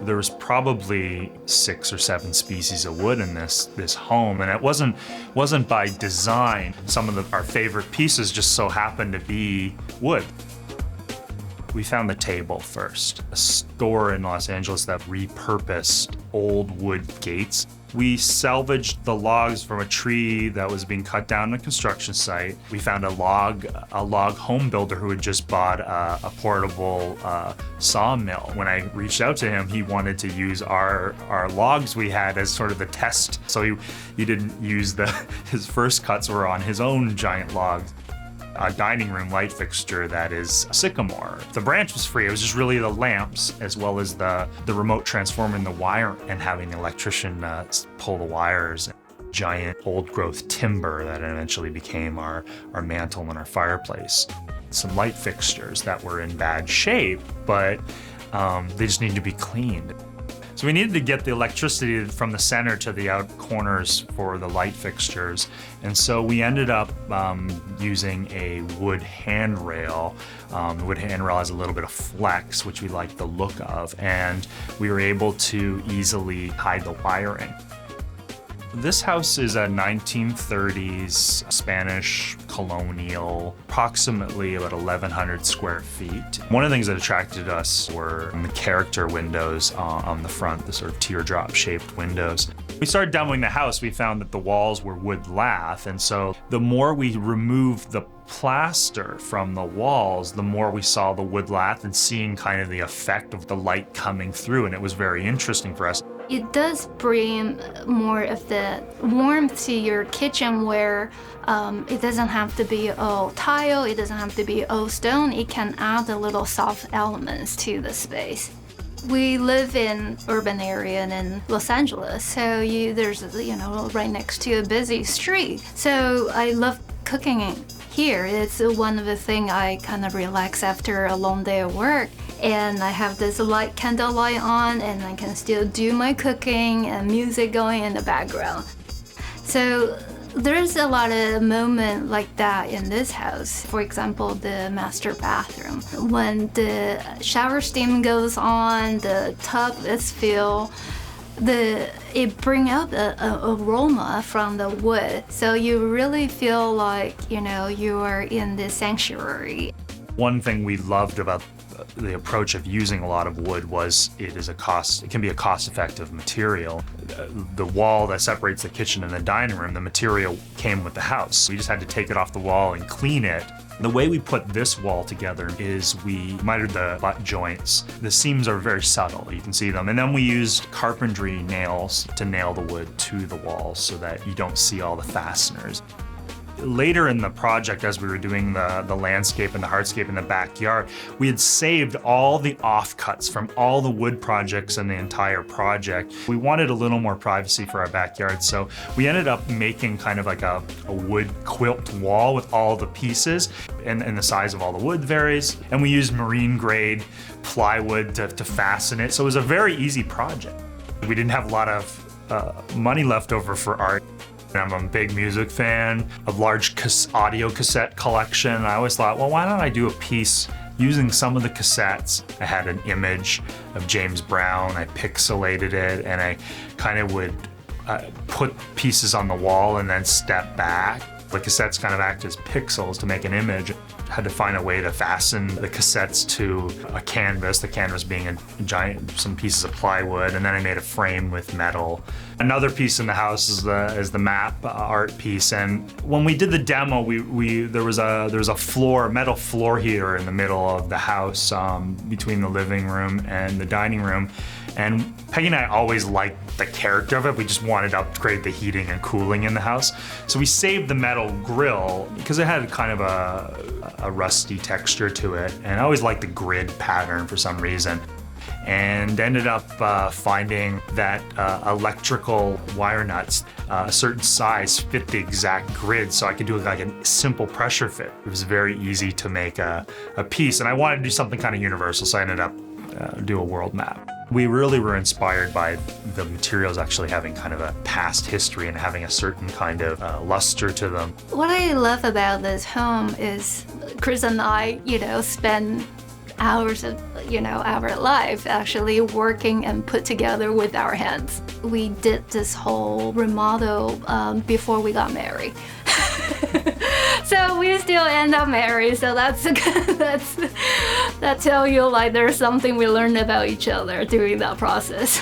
There was probably 6 or 7 species of wood in this home, and it wasn't by design. Some of our favorite pieces just so happened to be wood. We found the table first, a store in Los Angeles that repurposed old wood gates. We salvaged the logs from a tree that was being cut down on a construction site. We found a log home builder who had just bought a portable sawmill. When I reached out to him, he wanted to use our logs we had as sort of the test. So he didn't use his first cuts were on his own giant logs. A dining room light fixture that is sycamore. The branch was free. It was just really the lamps as well as the remote transforming the wire and having the electrician pull the wires. Giant old growth timber that eventually became our mantle and our fireplace. Some light fixtures that were in bad shape, but they just needed to be cleaned. So we needed to get the electricity from the center to the out corners for the light fixtures. And so we ended up using a wood handrail. The wood handrail has a little bit of flex, which we like the look of, and we were able to easily hide the wiring. This house is a 1930s Spanish colonial, approximately about 1,100 square feet. One of the things that attracted us were the character windows on the front, the sort of teardrop-shaped windows. We started demoing the house, we found that the walls were wood lath, and so the more we removed the plaster from the walls, the more we saw the wood lath and seeing kind of the effect of the light coming through, and it was very interesting for us. It does bring more of the warmth to your kitchen where it doesn't have to be all tile, it doesn't have to be all stone. It can add a little soft elements to the space. We live in urban area in Los Angeles, so there's right next to a busy street. So I love cooking here. It's one of the things I kind of relax after a long day of work. And I have this candle light on, and I can still do my cooking and music going in the background. So there's a lot of moments like that in this house. For example, the master bathroom. When the shower steam goes on, the tub is filled, it brings up an aroma from the wood. So you really feel like, you are in this sanctuary. One thing we loved about the approach of using a lot of wood was it can be a cost-effective material. The wall that separates the kitchen and the dining room, the material came with the house. We just had to take it off the wall and clean it. The way we put this wall together is we mitered the butt joints. The seams are very subtle, you can see them. And then we used carpentry nails to nail the wood to the walls so that you don't see all the fasteners. Later in the project, as we were doing the landscape and the hardscape in the backyard, we had saved all the offcuts from all the wood projects in the entire project. We wanted a little more privacy for our backyard, so we ended up making kind of like a wood quilt wall with all the pieces, and the size of all the wood varies. And we used marine grade plywood to fasten it, so it was a very easy project. We didn't have a lot of money left over for art. I'm a big music fan, a large audio cassette collection. I always thought, well, why don't I do a piece using some of the cassettes? I had an image of James Brown, I pixelated it, and I kind of would put pieces on the wall and then step back. The cassettes kind of act as pixels to make an image. I had to find a way to fasten the cassettes to a canvas, the canvas being some pieces of plywood, and then I made a frame with metal. Another piece in the house is the map art piece, and when we did the demo, there was a metal floor heater in the middle of the house between the living room and the dining room. And Peggy and I always liked the character of it. We just wanted to upgrade the heating and cooling in the house. So we saved the metal grill because it had kind of a rusty texture to it. And I always liked the grid pattern for some reason. And ended up finding that electrical wire nuts, a certain size, fit the exact grid, so I could do like a simple pressure fit. It was very easy to make a piece, and I wanted to do something kind of universal, so I ended up do a world map. We really were inspired by the materials actually having kind of a past history and having a certain kind of luster to them. What I love about this home is Chris and I, spend hours of, our life actually working and put together with our hands. We did this whole remodel before we got married. So we still end up married. So that tell you like there's something we learned about each other during that process.